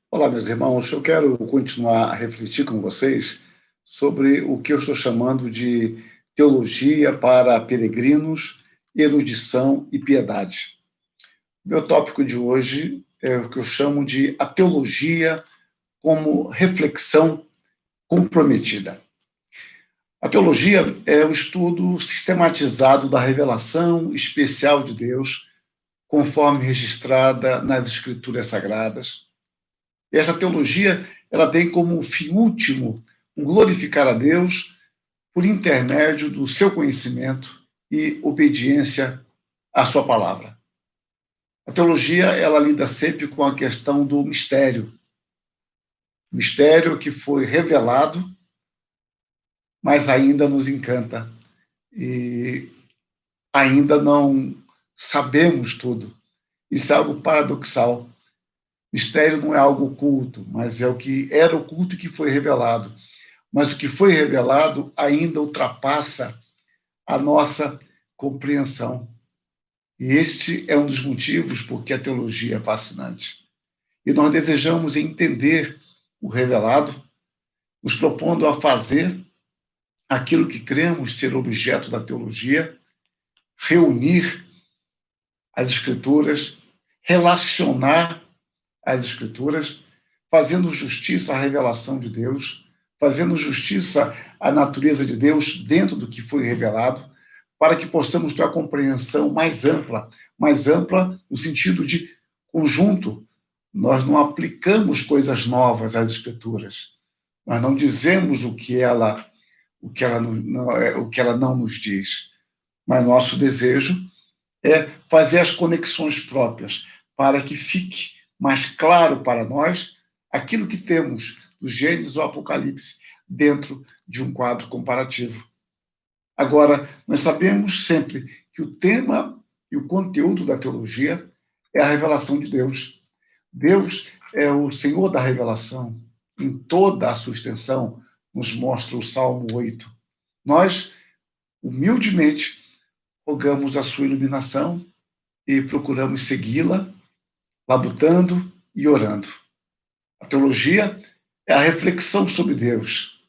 Olá, meus irmãos. Eu quero continuar a refletir com vocês sobre o que eu estou chamando de teologia para peregrinos, erudição e piedade. Meu tópico de hoje é o que eu chamo de a teologia como reflexão comprometida. A teologia é o estudo sistematizado da revelação especial de Deus, conforme registrada nas Escrituras Sagradas. E essa teologia, ela tem como fim último o glorificar a Deus por intermédio do seu conhecimento e obediência à sua palavra. A teologia, ela lida sempre com a questão do mistério que foi revelado, mas ainda nos encanta e ainda não sabemos tudo. Isso é algo paradoxal. Mistério não é algo oculto, mas é o que era oculto e que foi revelado. Mas o que foi revelado ainda ultrapassa a nossa compreensão. E este é um dos motivos por que a teologia é fascinante. E nós desejamos entender o revelado, nos propondo a fazer aquilo que cremos ser objeto da teologia, reunir as Escrituras, relacionar as Escrituras, fazendo justiça à revelação de Deus, fazendo justiça à natureza de Deus dentro do que foi revelado, para que possamos ter a compreensão mais ampla no sentido de conjunto. Nós não aplicamos coisas novas às Escrituras. Nós não dizemos o que ela não nos diz. Mas nosso desejo é fazer as conexões próprias para que fique mais claro para nós aquilo que temos do Gênesis ao Apocalipse dentro de um quadro comparativo. Agora, nós sabemos sempre que o tema e o conteúdo da teologia é a revelação de Deus. Deus é o Senhor da revelação. Em toda a sua extensão, nos mostra o Salmo 8. Nós, humildemente, rogamos a sua iluminação e procuramos segui-la, labutando e orando. A teologia é a reflexão sobre Deus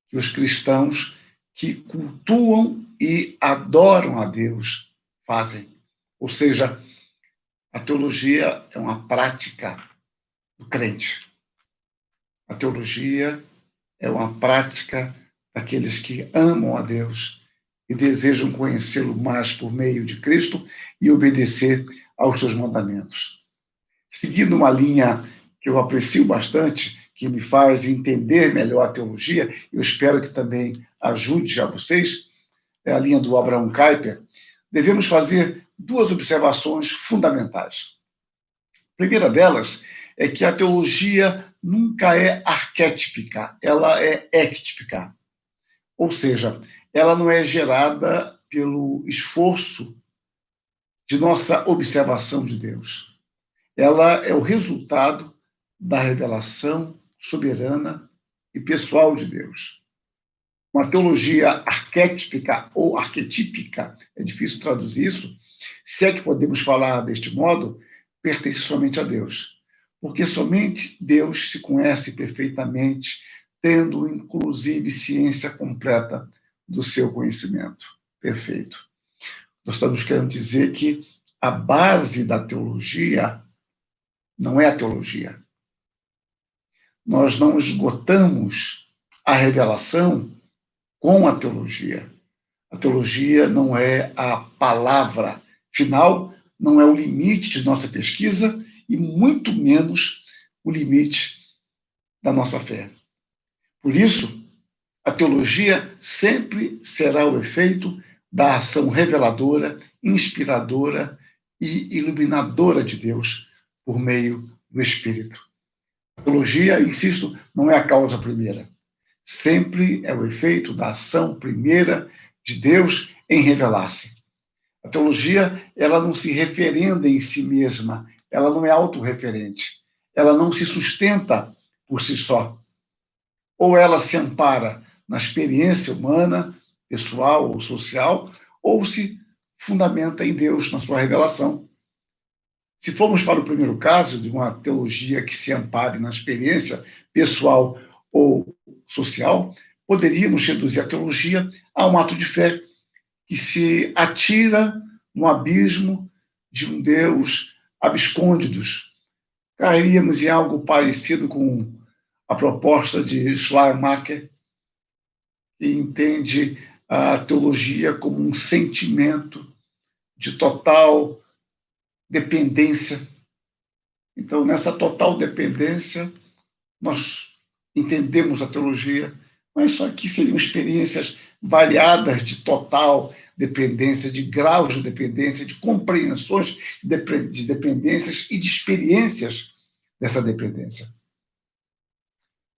que os cristãos que cultuam e adoram a Deus fazem. Ou seja, a teologia é uma prática do crente. A teologia é uma prática daqueles que amam a Deus e desejam conhecê-lo mais por meio de Cristo e obedecer aos seus mandamentos. Seguindo uma linha que eu aprecio bastante, que me faz entender melhor a teologia, eu espero que também ajude a vocês, é a linha do Abraham Kuyper, devemos fazer duas observações fundamentais. A primeira delas é que a teologia nunca é arquetípica, ela é ectípica. Ou seja, ela não é gerada pelo esforço de nossa observação de Deus. Ela é o resultado da revelação soberana e pessoal de Deus. Uma teologia arquetípica ou arquetípica, é difícil traduzir isso, se é que podemos falar deste modo, pertence somente a Deus. Porque somente Deus se conhece perfeitamente, tendo inclusive ciência completa do seu conhecimento perfeito. Nós estamos querendo dizer que a base da teologia não é a teologia. Nós não esgotamos a revelação com a teologia. A teologia não é a palavra final, não é o limite de nossa pesquisa e muito menos o limite da nossa fé. Por isso, a teologia sempre será o efeito da ação reveladora, inspiradora e iluminadora de Deus por meio do Espírito. A teologia, insisto, não é a causa primeira. Sempre é o efeito da ação primeira de Deus em revelar-se. A teologia, ela não se referenda em si mesma, ela não é autorreferente, ela não se sustenta por si só. Ou ela se ampara na experiência humana, pessoal ou social, ou se fundamenta em Deus, na sua revelação. Se formos para o primeiro caso, de uma teologia que se ampare na experiência pessoal ou social, poderíamos reduzir a teologia a um ato de fé que se atira no abismo de um Deus abscôndidos. Cairíamos em algo parecido com a proposta de Schleiermacher, que entende a teologia como um sentimento de total dependência. Então, nessa total dependência, nós entendemos a teologia, mas só que seriam experiências variadas de total dependência, de graus de dependência, de compreensões de dependências e de experiências dessa dependência.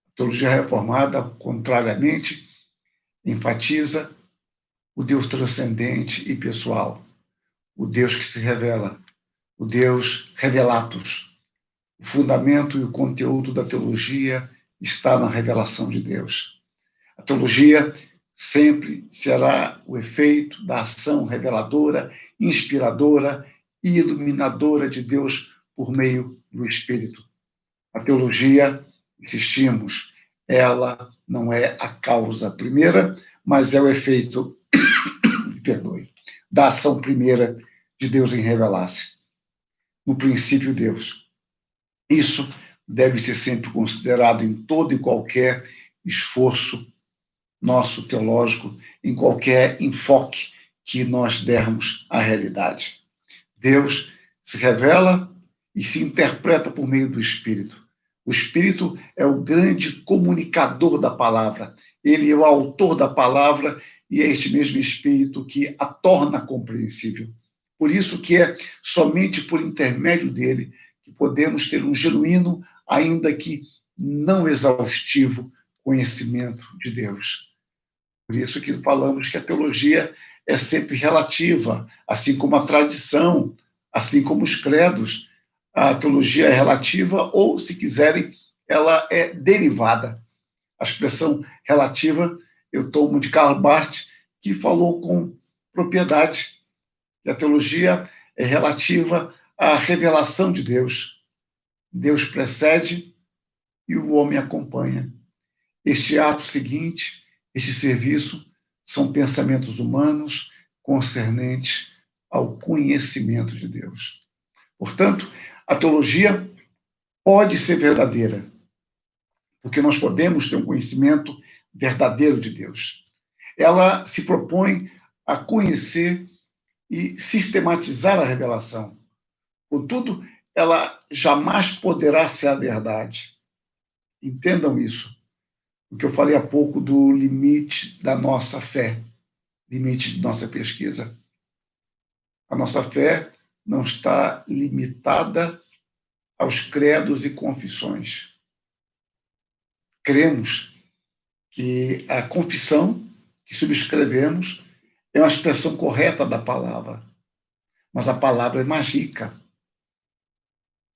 A teologia reformada, contrariamente, enfatiza o Deus transcendente e pessoal, o Deus que se revela, o Deus revelatus. O fundamento e o conteúdo da teologia está na revelação de Deus. A teologia sempre será o efeito da ação reveladora, inspiradora e iluminadora de Deus por meio do Espírito. A teologia, insistimos, ela não é a causa primeira, mas é o efeito, perdoe, da ação primeira de Deus em revelar-se. No princípio, Deus. Isso deve ser sempre considerado em todo e qualquer esforço nosso teológico, em qualquer enfoque que nós dermos à realidade. Deus se revela e se interpreta por meio do Espírito. O Espírito é o grande comunicador da palavra. Ele é o autor da palavra e é este mesmo Espírito que a torna compreensível. Por isso que é somente por intermédio dele que podemos ter um genuíno, ainda que não exaustivo, conhecimento de Deus. Por isso que falamos que a teologia é sempre relativa, assim como a tradição, assim como os credos. A teologia é relativa ou, se quiserem, ela é derivada. A expressão relativa eu tomo de Karl Barth, que falou com propriedade que a teologia é relativa à revelação de Deus. Deus precede e o homem acompanha. Este ato seguinte, este serviço, são pensamentos humanos concernentes ao conhecimento de Deus. Portanto, a teologia pode ser verdadeira, porque nós podemos ter um conhecimento verdadeiro de Deus. Ela se propõe a conhecer e sistematizar a revelação. Contudo, ela jamais poderá ser a verdade. Entendam isso. O que eu falei há pouco do limite da nossa fé, limite de nossa pesquisa. A nossa fé não está limitada aos credos e confissões. Cremos que a confissão que subscrevemos é uma expressão correta da palavra, mas a palavra é mais rica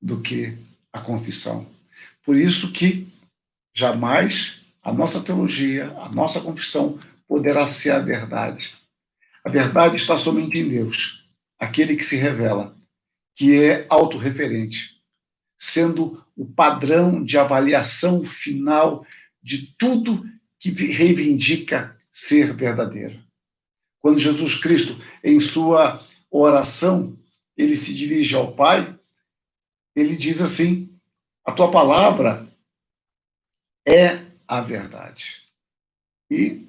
do que a confissão. Por isso que jamais a nossa teologia, a nossa confissão poderá ser a verdade. A verdade está somente em Deus, aquele que se revela, que é autorreferente, sendo o padrão de avaliação final de tudo que reivindica ser verdadeiro. Quando Jesus Cristo, em sua oração, ele se dirige ao Pai, ele diz assim: a tua palavra é a verdade. E,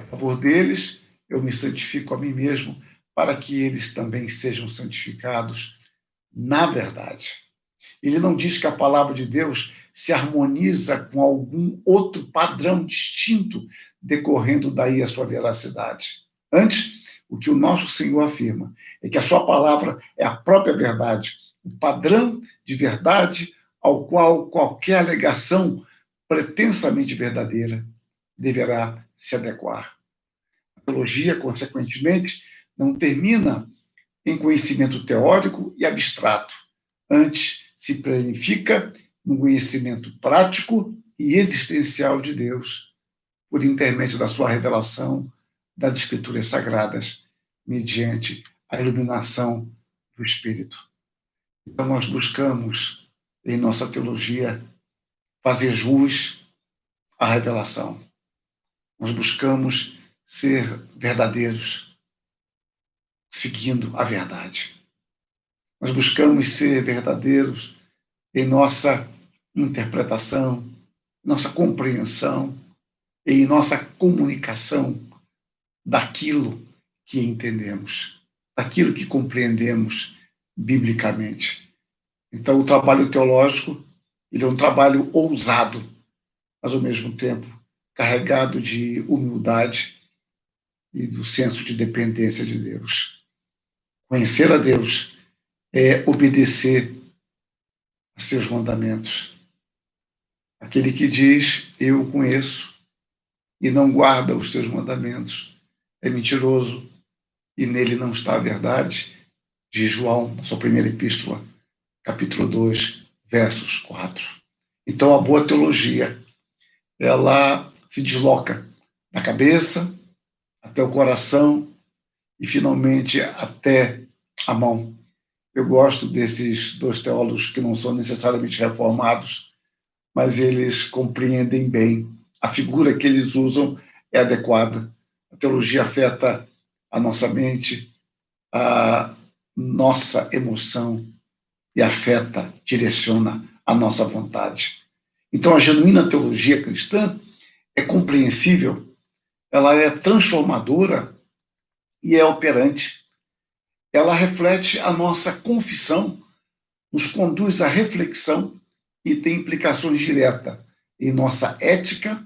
a favor deles, eu me santifico a mim mesmo, para que eles também sejam santificados na verdade. Ele não diz que a palavra de Deus se harmoniza com algum outro padrão distinto decorrendo daí a sua veracidade. Antes, o que o nosso Senhor afirma é que a sua palavra é a própria verdade, o padrão de verdade ao qual qualquer alegação pretensamente verdadeira deverá se adequar. A teologia, consequentemente, não termina em conhecimento teórico e abstrato. Antes, se planifica no conhecimento prático e existencial de Deus, por intermédio da sua revelação das Escrituras Sagradas, mediante a iluminação do Espírito. Então, nós buscamos, em nossa teologia, fazer jus à revelação. Nós buscamos ser verdadeiros, seguindo a verdade. Nós buscamos ser verdadeiros em nossa interpretação, nossa compreensão, em nossa comunicação daquilo que entendemos, daquilo que compreendemos biblicamente. Então, o trabalho teológico, ele é um trabalho ousado, mas ao mesmo tempo carregado de humildade e do senso de dependência de Deus. Conhecer a Deus é obedecer a seus mandamentos. Aquele que diz, eu o conheço, e não guarda os seus mandamentos, é mentiroso, e nele não está a verdade, diz João, na sua primeira epístola, capítulo 2, versos 4. Então, a boa teologia, ela se desloca da cabeça até o coração e, finalmente, até a mão. Eu gosto desses dois teólogos que não são necessariamente reformados, mas eles compreendem bem. A figura que eles usam é adequada. A teologia afeta a nossa mente, a nossa emoção e afeta, direciona a nossa vontade. Então, a genuína teologia cristã é compreensível, ela é transformadora e é operante. Ela reflete a nossa confissão, nos conduz à reflexão e tem implicações diretas em nossa ética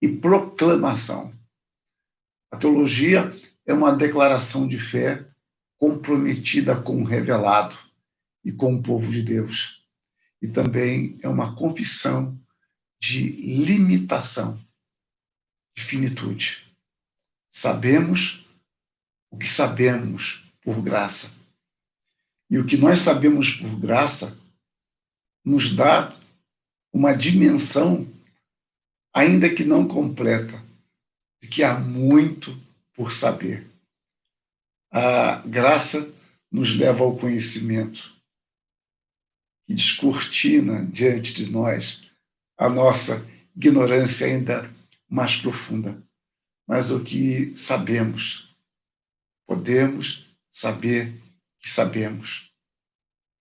e proclamação. A teologia é uma declaração de fé comprometida com o revelado e com o povo de Deus. E também é uma confissão de limitação, de finitude. Sabemos o que sabemos por graça. E o que nós sabemos por graça nos dá uma dimensão, ainda que não completa, de que há muito por saber. A graça nos leva ao conhecimento, que descortina diante de nós a nossa ignorância ainda mais profunda. Mas o que sabemos, podemos saber que sabemos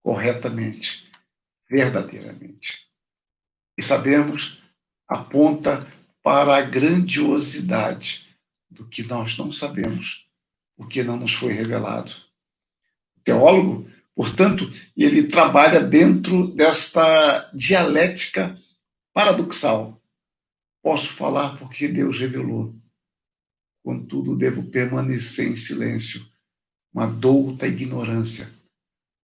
corretamente, verdadeiramente. E sabemos aponta para a grandiosidade do que nós não sabemos, porque não nos foi revelado. O teólogo, portanto, ele trabalha dentro desta dialética paradoxal. Posso falar porque Deus revelou, contudo devo permanecer em silêncio, uma douta ignorância,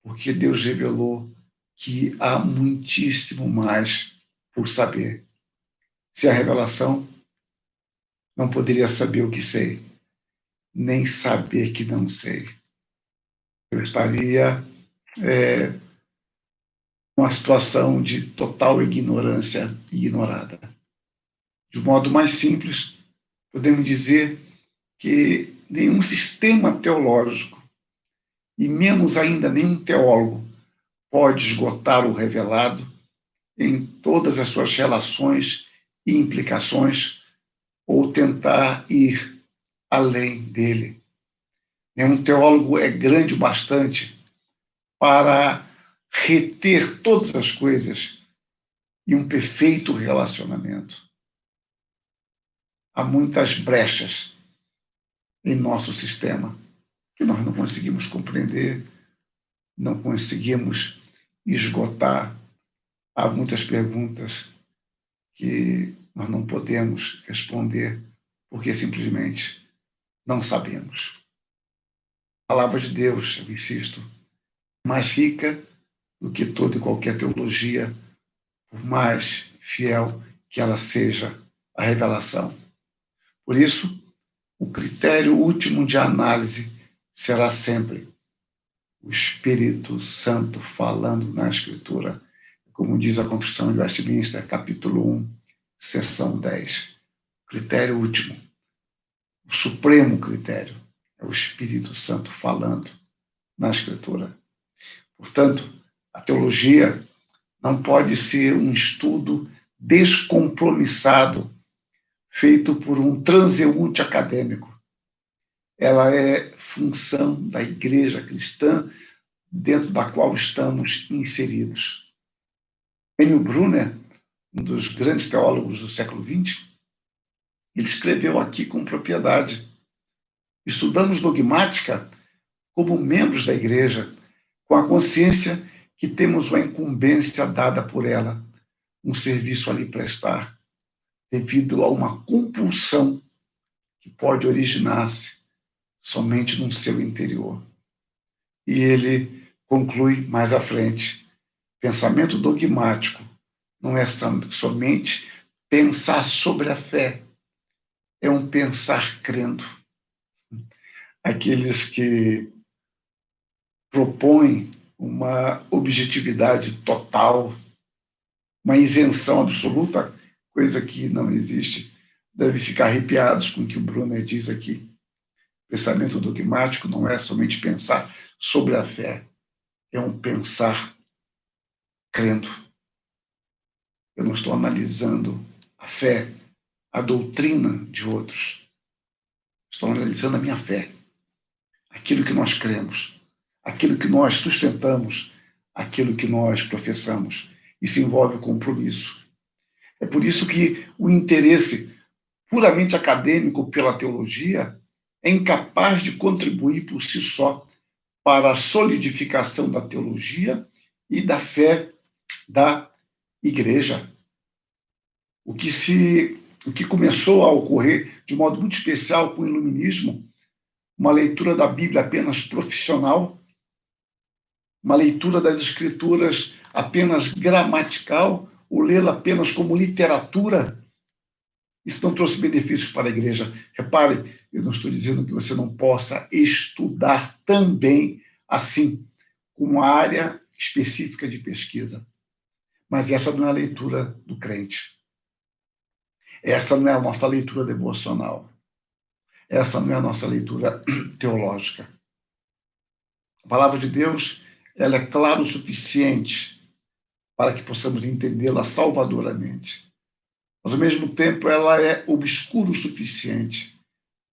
porque Deus revelou que há muitíssimo mais por saber. Se a revelação, não poderia saber o que sei, nem saber que não sei. Eu estaria numa situação de total ignorância ignorada. De um modo mais simples, podemos dizer que nenhum sistema teológico, e menos ainda nenhum teólogo, pode esgotar o revelado em todas as suas relações e implicações, ou tentar ir além dele. Nenhum teólogo é grande o bastante para reter todas as coisas em um perfeito relacionamento. Há muitas brechas em nosso sistema que nós não conseguimos compreender, não conseguimos esgotar. Há muitas perguntas que nós não podemos responder porque simplesmente não sabemos. A palavra de Deus, eu insisto, é mais rica do que toda e qualquer teologia, por mais fiel que ela seja à revelação. Por isso, o critério último de análise será sempre o Espírito Santo falando na Escritura, como diz a Confissão de Westminster, capítulo 1, seção 10. Critério último, o supremo critério, é o Espírito Santo falando na Escritura. Portanto, A teologia não pode ser um estudo descompromissado, feito por um transeunte acadêmico. Ela é função da igreja cristã dentro da qual estamos inseridos. Emil Brunner, um dos grandes teólogos do século XX, ele escreveu aqui com propriedade: estudamos dogmática como membros da igreja, com a consciência que temos uma incumbência dada por ela, um serviço a lhe prestar, devido a uma compulsão que pode originar-se somente no seu interior. E ele conclui mais à frente: pensamento dogmático não é somente pensar sobre a fé, é um pensar crendo. Aqueles que propõem uma objetividade total, uma isenção absoluta, coisa que não existe, devem ficar arrepiados com o que o Brunner diz aqui. Pensamento dogmático não é somente pensar sobre a fé, é um pensar crendo. Eu não estou analisando a fé, a doutrina de outros. Estou analisando a minha fé, aquilo que nós cremos, aquilo que nós sustentamos, aquilo que nós professamos. Isso envolve compromisso. É por isso que o interesse puramente acadêmico pela teologia é incapaz de contribuir por si só para a solidificação da teologia e da fé da igreja. O que começou a ocorrer de modo muito especial com o iluminismo, uma leitura da Bíblia apenas profissional, uma leitura das escrituras apenas gramatical, ou lê-la apenas como literatura, isso não trouxe benefícios para a igreja. Repare, eu não estou dizendo que você não possa estudar também assim, com uma área específica de pesquisa. Mas essa não é a leitura do crente. Essa não é a nossa leitura devocional. Essa não é a nossa leitura teológica. A palavra de Deus, ela é clara o suficiente para que possamos entendê-la salvadoramente. Mas, ao mesmo tempo, ela é obscura o suficiente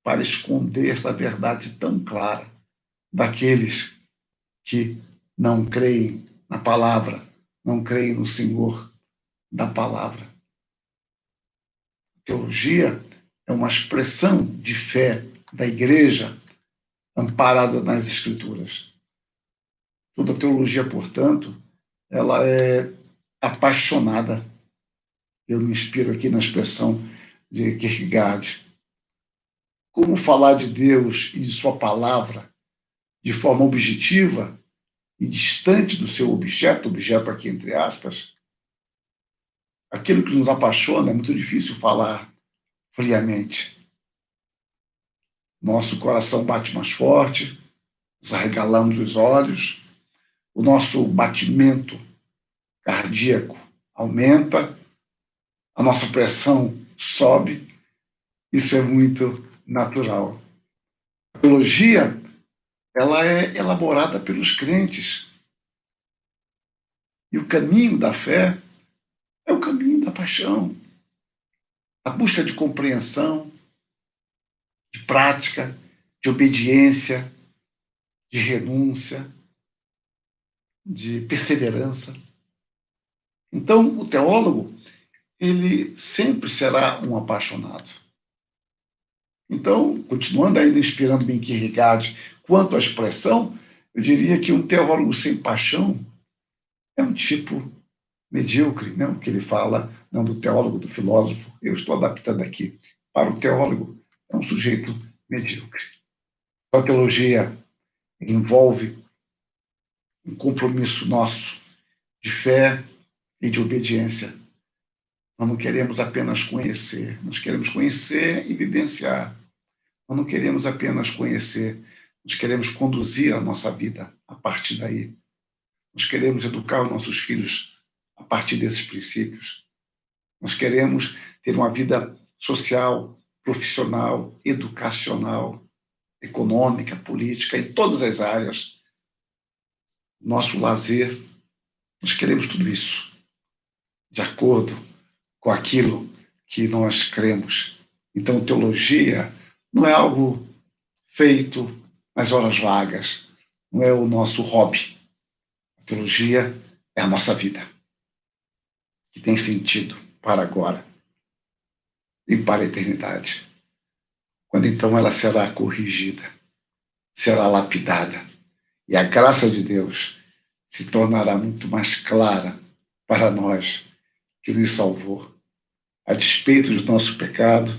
para esconder esta verdade tão clara daqueles que não creem na palavra, não creem no Senhor da palavra. A teologia é uma expressão de fé da igreja amparada nas Escrituras. Toda teologia, portanto, ela é apaixonada. Eu me inspiro aqui na expressão de Kierkegaard. Como falar de Deus e de sua palavra de forma objetiva e distante do seu objeto aqui entre aspas, aquilo que nos apaixona é muito difícil falar friamente. Nosso coração bate mais forte, nos arregalamos os olhos, o nosso batimento cardíaco aumenta, a nossa pressão sobe, isso é muito natural. A teologia, ela é elaborada pelos crentes. E o caminho da fé é o caminho da paixão, a busca de compreensão, de prática, de obediência, de renúncia, de perseverança. Então, o teólogo, ele sempre será um apaixonado. Então, continuando ainda inspirando-me em Kierkegaard quanto à expressão, eu diria que um teólogo sem paixão é um tipo medíocre, né? O que ele fala, não do teólogo, do filósofo, eu estou adaptando aqui. Para o teólogo, é um sujeito medíocre. A teologia envolve um compromisso nosso de fé e de obediência. Nós não queremos apenas conhecer, nós queremos conhecer e vivenciar. Nós não queremos apenas conhecer, nós queremos conduzir a nossa vida a partir daí. Nós queremos educar os nossos filhos a partir desses princípios. Nós queremos ter uma vida social, profissional, educacional, econômica, política, em todas as áreas. Nosso lazer, Nós queremos tudo isso, de acordo com aquilo que nós cremos. Então, teologia não é algo feito nas horas vagas, não é o nosso hobby. A teologia é a nossa vida, que tem sentido para agora e para a eternidade. Quando então ela será corrigida, será lapidada, e a graça de Deus se tornará muito mais clara para nós que nos salvou, a despeito do nosso pecado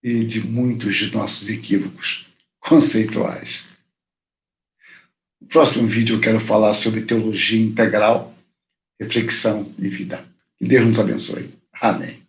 e de muitos de nossos equívocos conceituais. No próximo vídeo eu quero falar sobre teologia integral, reflexão e vida. Que Deus nos abençoe. Amém.